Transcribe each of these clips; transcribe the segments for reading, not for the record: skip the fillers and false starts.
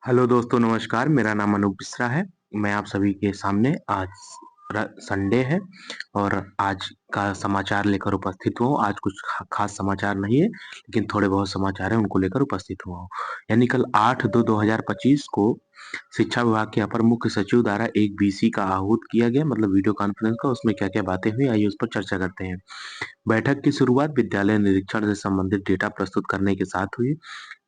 Hello दोस्तों नमस्कार, मेरा नाम अनूप मिश्रा है। मैं आप सभी के सामने आज संडे है और आज का समाचार लेकर उपस्थित हुआ हूँ। आज कुछ खास समाचार नहीं है, लेकिन थोड़े बहुत समाचार हैं उनको लेकर उपस्थित हुआ हूँ। यानी कल 8/2/2025 को शिक्षा विभाग के अपर मुख्य सचिव द्वारा एक बीसी का आहूत किया गया, मतलब वीडियो कॉन्फ्रेंस का। उसमें क्या क्या बातें हुई, आइए उस पर चर्चा करते हैं। बैठक की शुरुआत विद्यालय निरीक्षण से संबंधित डेटा प्रस्तुत करने के साथ हुई।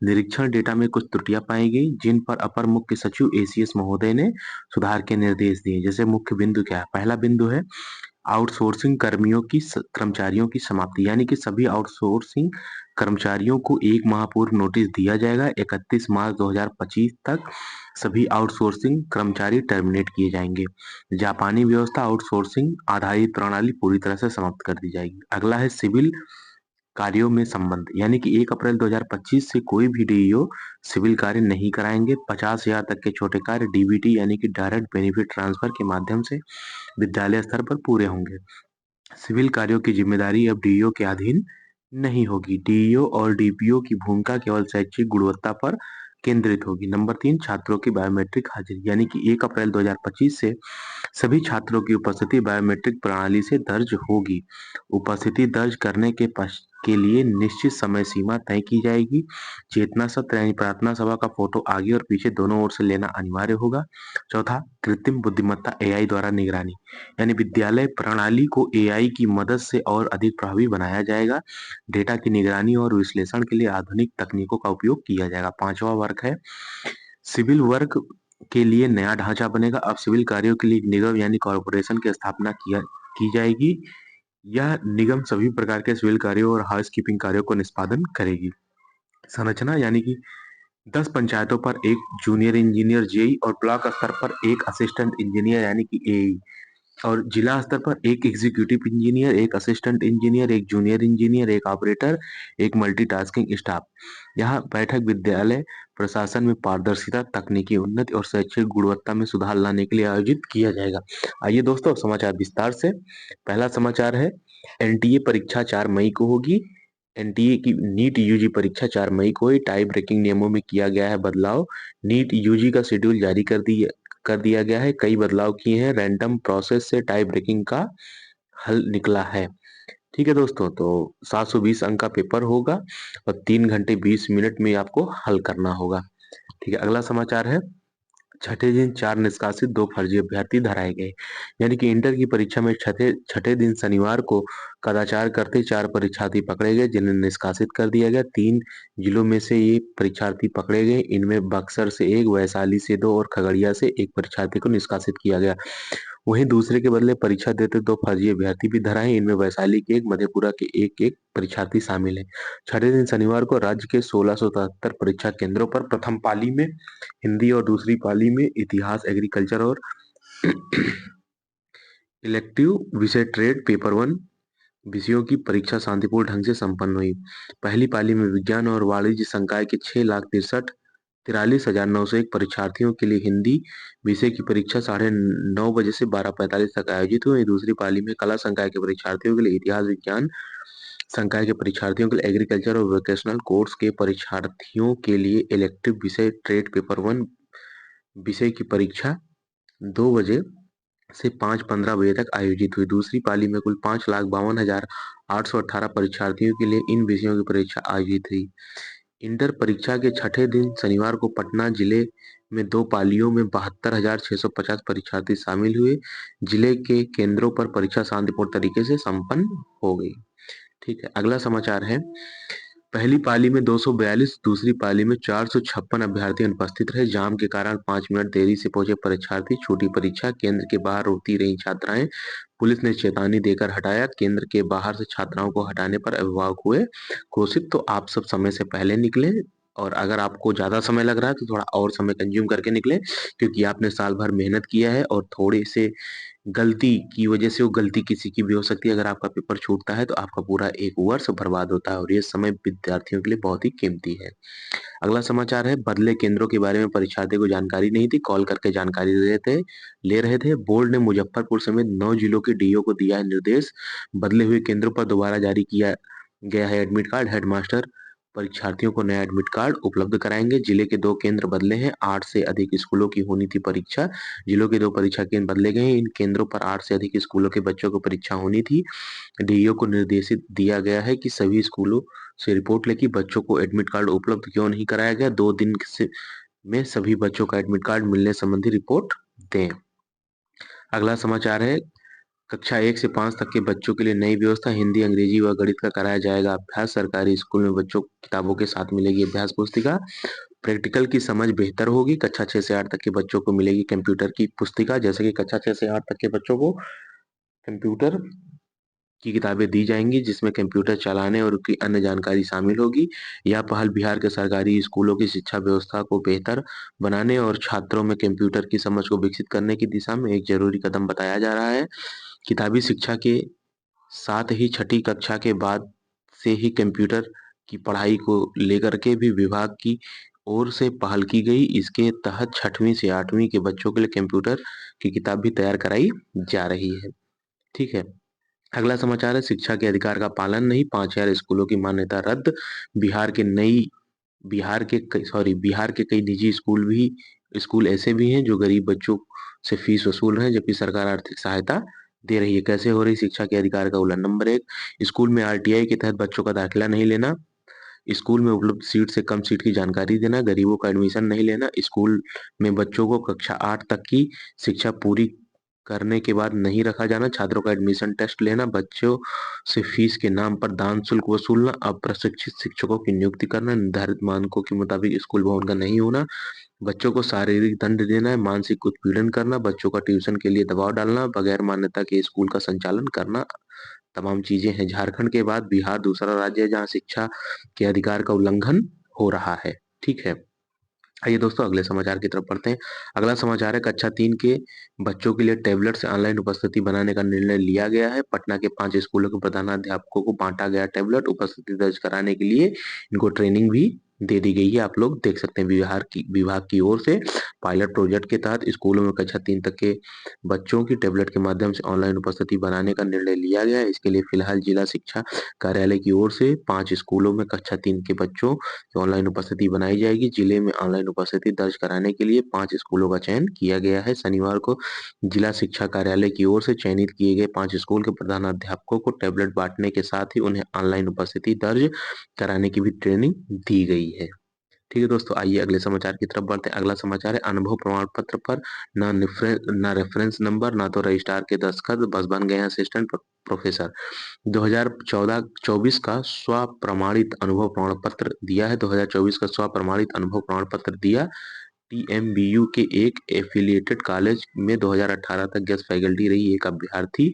निरीक्षण डेटा में कुछ त्रुटियां पाई गई, जिन पर अपर मुख्य सचिव एसीएस महोदय ने सुधार के निर्देश दिए। जैसे मुख्य बिंदु क्या है? पहला बिंदु है आउटसोर्सिंग कर्मचारियों की समाप्ति, यानी कि सभी आउटसोर्सिंग कर्मचारियों को 1 माह पूर्व नोटिस दिया जाएगा। 31 मार्च 2025 तक सभी आउटसोर्सिंग कर्मचारी टर्मिनेट किए जाएंगे। जापानी व्यवस्था आउटसोर्सिंग आधारित प्रणाली पूरी तरह से समाप्त कर दी जाएगी। अगला है सिविल कार्यों में संबंध, यानी कि 1 अप्रैल 2025 से कोई भी डीईओ सिविल कार्य नहीं कराएंगे। 50,000 तक के छोटे कार्य डीबीटी यानी कि डायरेक्ट बेनिफिट ट्रांसफर के माध्यम से विद्यालय स्तर पर पूरे होंगे। सिविल कार्यों की जिम्मेदारी अब डीईओ के अधीन नहीं होगी। डीईओ और डीपीओ की भूमिका केवल शैक्षिक गुणवत्ता पर केंद्रित होगी। नंबर 3, छात्रों की बायोमेट्रिक हाजिरी, यानी कि 1 अप्रैल 2025 से सभी छात्रों की उपस्थिति बायोमेट्रिक प्रणाली से दर्ज होगी। उपस्थिति दर्ज करने के लिए निश्चित समय सीमा तय की जाएगी। चेतना सत्र यानी प्रार्थना सभा का फोटो आगे और पीछे दोनों ओर से लेना अनिवार्य होगा। चौथा, कृत्रिम बुद्धिमत्ता एआई द्वारा निगरानी, यानी विद्यालय प्रणाली को एआई की मदद से और अधिक प्रभावी बनाया जाएगा। डेटा की निगरानी और विश्लेषण के लिए आधुनिक तकनीकों का उपयोग किया जाएगा। पांचवा वर्ग है सिविल वर्क के लिए नया ढांचा बनेगा। अब सिविल कार्यों के लिए एक निगम यानी कॉरपोरेशन की स्थापना की जाएगी। यह निगम सभी प्रकार के सिविल कार्यों और हाउसकीपिंग कार्यों को निष्पादन करेगी। संरचना यानी कि 10 पंचायतों पर एक जूनियर इंजीनियर जेई और ब्लॉक स्तर पर एक असिस्टेंट इंजीनियर यानी कि एई, और जिला स्तर पर एक एग्जीक्यूटिव इंजीनियर, एक असिस्टेंट इंजीनियर, एक जूनियर इंजीनियर, एक ऑपरेटर, एक मल्टीटास्किंग स्टाफ। यहाँ बैठक विद्यालय प्रशासन में पारदर्शिता, तकनीकी उन्नति और शैक्षिक गुणवत्ता में सुधार लाने के लिए आयोजित किया जाएगा। आइए दोस्तों समाचार विस्तार से। पहला समाचार है एनटीए परीक्षा 4 मई को होगी। एनटीए की नीट यूजी परीक्षा 4 मई को हुई। टाई ब्रेकिंग नियमों में किया गया है बदलाव। नीट यूजी का शेड्यूल जारी कर दिया गया है। कई बदलाव किए हैं। रैंडम प्रोसेस से टाई ब्रेकिंग का हल निकला है। ठीक है दोस्तों, तो 720 अंक का पेपर होगा और 3 घंटे 20 मिनट में आपको हल करना होगा। ठीक है, अगला समाचार है छठे दिन 4 निष्कासित 2 फर्जी अभ्यर्थी धराए गए। यानी कि इंटर की परीक्षा में छठे छठे दिन शनिवार को कदाचार करते 4 परीक्षार्थी पकड़े गए, जिन्हें निष्कासित कर दिया गया। 3 जिलों में से ये परीक्षार्थी पकड़े गए। इनमें बक्सर से 1, वैशाली से 2 और खगड़िया से 1 परीक्षार्थी को निष्कासित किया गया। वहीं दूसरे के बदले परीक्षा देते 2 फर्जी अभ्यर्थी भी धराए। इनमें वैशाली के 1, मधेपुरा के एक परीक्षार्थी शामिल है। छठे दिन शनिवार को राज्य के 1673 परीक्षा केंद्रों पर प्रथम पाली में हिंदी और दूसरी पाली में इतिहास, एग्रीकल्चर और इलेक्टिव विषय ट्रेड पेपर 1 विषयों की परीक्षा शांतिपूर्ण ढंग से संपन्न हुई। पहली पाली में विज्ञान और वाणिज्य संकाय के 6,63,43,901 परीक्षार्थियों के लिए हिंदी विषय की परीक्षा 9:30 बजे से 12:45 तक आयोजित हुई। दूसरी पाली में कला संकाय के परीक्षार्थियों के लिए इतिहास, विज्ञान संकाय के परीक्षार्थियों के लिए एग्रीकल्चर और वोकेशनल कोर्स के परीक्षार्थियों के लिए इलेक्टिव विषय ट्रेड पेपर 1 विषय की परीक्षा 2 बजे से 5:15 बजे तक आयोजित हुई। दूसरी पाली में कुल 5,52,818 परीक्षार्थियों के लिए इन विषयों की परीक्षा आयोजित हुई। इंटर परीक्षा के छठे दिन शनिवार को पटना जिले में 2 पालियों में 72,650 परीक्षार्थी शामिल हुए। जिले के केंद्रों पर परीक्षा शांतिपूर्ण तरीके से संपन्न हो गई। ठीक है, अगला समाचार है पहली पाली में 242, दूसरी पाली में 456 अभ्यर्थी अनुपस्थित रहे। जाम के कारण 5 मिनट देरी से पहुंचे परीक्षार्थी। छूटी परीक्षा केंद्र के बाहर रोती रही छात्राएं। पुलिस ने चेतावनी देकर हटाया। केंद्र के बाहर से छात्राओं को हटाने पर अभिभावक हुए क्रोशित। तो आप सब समय से पहले निकले, और अगर आपको ज्यादा समय लग रहा है तो थोड़ा और समय कंज्यूम करके निकले, क्योंकि आपने साल भर मेहनत किया है और थोड़े से गलती की वजह से वो गलती किसी की भी हो सकती है। अगर आपका पेपर छूटता है तो आपका पूरा 1 वर्ष बर्बाद होता है, और ये समय विद्यार्थियों के लिए बहुत ही कीमती है। अगला समाचार है बदले केंद्रों के बारे में परीक्षार्थी को जानकारी नहीं थी, कॉल करके जानकारी ले रहे थे। बोर्ड ने मुजफ्फरपुर समेत 9 जिलों के डीओ को दिया है निर्देश। बदले हुए केंद्रों पर दोबारा जारी किया गया है एडमिट कार्ड। हेडमास्टर परीक्षार्थियों को नया एडमिट कार्ड उपलब्ध कराएंगे। जिले के 2 केंद्र बदले हैं। 8 से अधिक स्कूलों की होनी थी परीक्षा। जिलों के 2 परीक्षा केंद्र बदले गए हैं। इन केंद्रों पर 8 से अधिक स्कूलों के बच्चों को परीक्षा होनी थी। डीईओ को निर्देशित दिया गया है कि सभी स्कूलों से रिपोर्ट लें कि बच्चों को एडमिट कार्ड उपलब्ध क्यों नहीं कराया गया। 2 दिन में सभी बच्चों का एडमिट कार्ड मिलने संबंधी रिपोर्ट दें। अगला समाचार है, कक्षा 1 से 5 तक के बच्चों के लिए नई व्यवस्था। हिंदी, अंग्रेजी व गणित का कराया जाएगा अभ्यास। सरकारी स्कूल में बच्चों को किताबों के साथ मिलेगी अभ्यास पुस्तिका। प्रैक्टिकल की समझ बेहतर होगी। कक्षा 6 से 8 तक के बच्चों को मिलेगी कंप्यूटर की पुस्तिका। जैसे कि कक्षा 6 से 8 तक के बच्चों को कंप्यूटर की किताबें दी जाएंगी, जिसमें कंप्यूटर चलाने और उसकी अन्य जानकारी शामिल होगी। यह पहल बिहार के सरकारी स्कूलों की शिक्षा व्यवस्था को बेहतर बनाने और छात्रों में कंप्यूटर की समझ को विकसित करने की दिशा में एक जरूरी कदम बताया जा रहा है। किताबी शिक्षा के साथ ही छठी कक्षा के बाद से ही कंप्यूटर की पढ़ाई को लेकर के भी विभाग की ओर से पहल की गई। इसके तहत 6वीं से 8वीं के बच्चों के लिए कंप्यूटर की किताब भी तैयार कराई जा रही है। ठीक है। अगला समाचार है, शिक्षा के अधिकार का पालन नहीं, 5000 स्कूलों की मान्यता रद्द। बिहार के कई निजी स्कूल ऐसे भी हैं जो गरीब बच्चों से फीस वसूल रहे हैं, जबकि सरकार आर्थिक सहायता दे रही है। कैसे हो रही शिक्षा के अधिकार का उल्लंघन? नंबर 1, स्कूल में आरटीआई के तहत बच्चों का दाखिला नहीं लेना। स्कूल में उपलब्ध सीट से कम सीट की जानकारी देना। गरीबों का एडमिशन नहीं लेना। स्कूल में बच्चों को कक्षा 8 तक की शिक्षा पूरी करने के बाद नहीं रखा जाना। छात्रों का एडमिशन टेस्ट लेना। बच्चों से फीस के नाम पर दान शुल्क वसूलना। अप्रशिक्षित शिक्षकों की नियुक्ति करना। निर्धारित मानकों के मुताबिक स्कूल भवन का नहीं होना। बच्चों को शारीरिक दंड देना है। मानसिक उत्पीड़न करना। बच्चों का ट्यूशन के लिए दबाव डालना। बगैर मान्यता के स्कूल का संचालन करना। तमाम चीजें हैं। झारखंड के बाद बिहार दूसरा राज्य है जहां शिक्षा के अधिकार का उल्लंघन हो रहा है। ठीक है। आइए दोस्तों अगले समाचार की तरफ बढ़ते हैं। अगला समाचार है, कक्षा 3 के बच्चों के लिए टैबलेट से ऑनलाइन उपस्थिति बनाने का निर्णय लिया गया है। पटना के 5 स्कूलों के प्रधानाध्यापकों को बांटा गया टैबलेट। उपस्थिति दर्ज कराने के लिए इनको ट्रेनिंग भी दे दी गई है। आप लोग देख सकते हैं विभाग की ओर से पायलट प्रोजेक्ट के तहत स्कूलों में कक्षा 3 तक के बच्चों की टैबलेट के माध्यम से ऑनलाइन उपस्थिति बनाने का निर्णय लिया गया है। इसके लिए फिलहाल जिला शिक्षा कार्यालय की ओर से 5 स्कूलों में कक्षा 3 के बच्चों की ऑनलाइन उपस्थिति बनाई जाएगी। जिले में ऑनलाइन उपस्थिति दर्ज कराने के लिए 5 स्कूलों का चयन किया गया है। शनिवार को जिला शिक्षा कार्यालय की ओर से चयनित किए गए 5 स्कूल के प्रधानाध्यापकों को टैबलेट बांटने के साथ ही उन्हें ऑनलाइन उपस्थिति दर्ज कराने की भी ट्रेनिंग दी गई है। ठीक है दोस्तों, आइए अगले समाचार की तरफ बढ़ते हैं। अगला समाचार है, अनुभव प्रमाण पत्र पर ना रेफरेंस नंबर ना तो रजिस्ट्रार के दस्तखत, बस बन गए असिस्टेंट प्रोफेसर। 2014-24 का स्व प्रमाणित अनुभव प्रमाण पत्र दिया है। 2024 का स्व प्रमाणित अनुभव प्रमाण पत्र दिया। टीएमबीयू के एक एफिलिएटेड कॉलेज में 2018 तक गेस्ट फैकल्टी रही एक अभ्यर्थी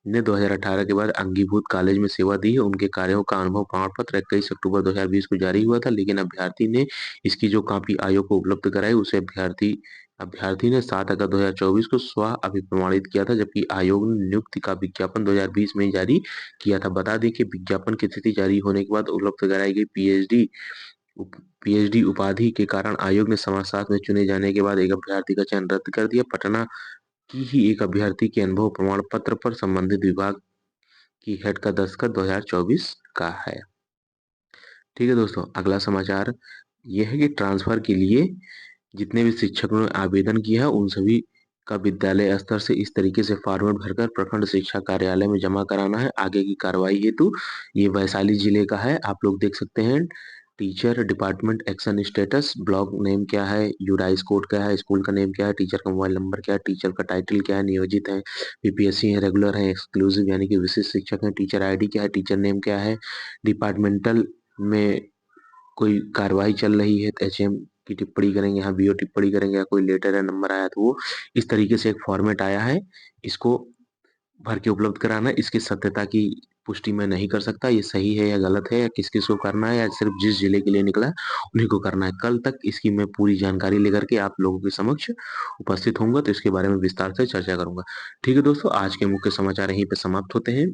ने 2018 के बाद अंगीभूत कॉलेज में सेवा दी है। उनके कार्यों का अनुभव प्रमाण पत्र 21 अक्टूबर 2020 को जारी हुआ था, लेकिन अभ्यर्थी ने इसकी जो कॉपी आयोग को उपलब्ध कराई उसे अभ्यर्थी ने 7 अगस्त 2024 को स्व अभिप्रमाणित किया था, जबकि आयोग ने नियुक्ति का विज्ञापन 2020 में जारी किया था। बता दें कि विज्ञापन की तिथि जारी होने के बाद उपलब्ध कराई गई पीएचडी उपाधि के कारण आयोग ने समाजशास्त्र में चुने जाने के बाद एक अभ्यर्थी का चयन रद्द कर दिया। पटना की ही एक अभ्यर्थी के अनुभव प्रमाण पत्र पर संबंधित विभाग की हेड का दस्तखत 2024 का है। ठीक है दोस्तों, अगला समाचार यह है कि ट्रांसफर के लिए जितने भी शिक्षकों ने आवेदन किया है उन सभी का विद्यालय स्तर से इस तरीके से फॉर्मेट भरकर प्रखंड शिक्षा कार्यालय में जमा कराना है आगे की कार्रवाई हेतु। ये वैशाली जिले का है, आप लोग देख सकते हैं। Teacher department action status, block name क्या है, यूडाइस कोड क्या है, स्कूल का नेम क्या है, टीचर का मोबाइल नंबर क्या है, टीचर का टाइटल क्या है, नियोजित है, पीपीएससी है, रेगुलर है, एक्सक्लूसिव यानी कि विशिष्ट शिक्षक है, टीचर आईडी क्या है, टीचर नेम क्या है, डिपार्टमेंटल में कोई कार्रवाई चल रही है तो एचएम की टिप्पणी करेंगे, यहाँ बीओ टिप्पणी करेंगे, या कोई लेटर या नंबर आया तो वो इस तरीके से एक फॉर्मेट आया है, इसको भर के उपलब्ध कराना। इसकी सत्यता की पुष्टि मैं नहीं कर सकता, ये सही है या गलत है या किस किस को करना है, या सिर्फ जिस जिले के लिए निकला है उन्हीं को करना है। कल तक इसकी मैं पूरी जानकारी लेकर के आप लोगों के समक्ष उपस्थित होऊंगा तो इसके बारे में विस्तार से चर्चा करूंगा। ठीक है दोस्तों, आज के मुख्य समाचार यहीं पे समाप्त होते हैं।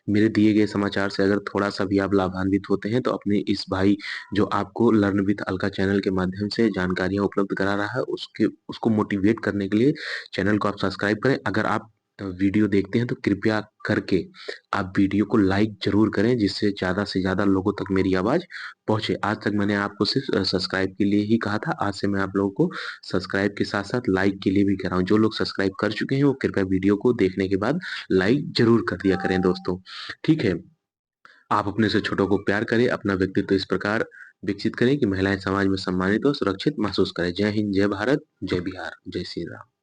मेरे दिए गए समाचार से अगर थोड़ा सा भी आप लाभान्वित होते हैं तो अपने इस भाई जो आपको लर्न विथ अलका चैनल के माध्यम से जानकारियां उपलब्ध करा रहा है उसको मोटिवेट करने के लिए चैनल को आप सब्सक्राइब करें। अगर आप वीडियो देखते हैं तो कृपया करके आप वीडियो को लाइक ज़रूर करें, जिससे ज़्यादा से ज़्यादा लोगों तक मेरी आवाज़ पहुँचे। आज तक मैंने आपको सिर्फ़ सब्सक्राइब के लिए ही कहा था, आज से मैं आप लोगों को सब्सक्राइब के साथ-साथ लाइक के लिए भी कह रहा हूँ। जो लोग सब्सक्राइब कर चुके हैं, वो कृपया वीडियो को देखने के बाद लाइक ज़रूर कर दिया करें दोस्तों, ठीक है? आप अपने से छोटों को प्यार करें, अपना व्यक्तित्व इस प्रकार विकसित करें कि महिलाएँ समाज में सम्मानित और सुरक्षित महसूस करें। जय हिंद, जय भारत, जय बिहार, जय श्री राम।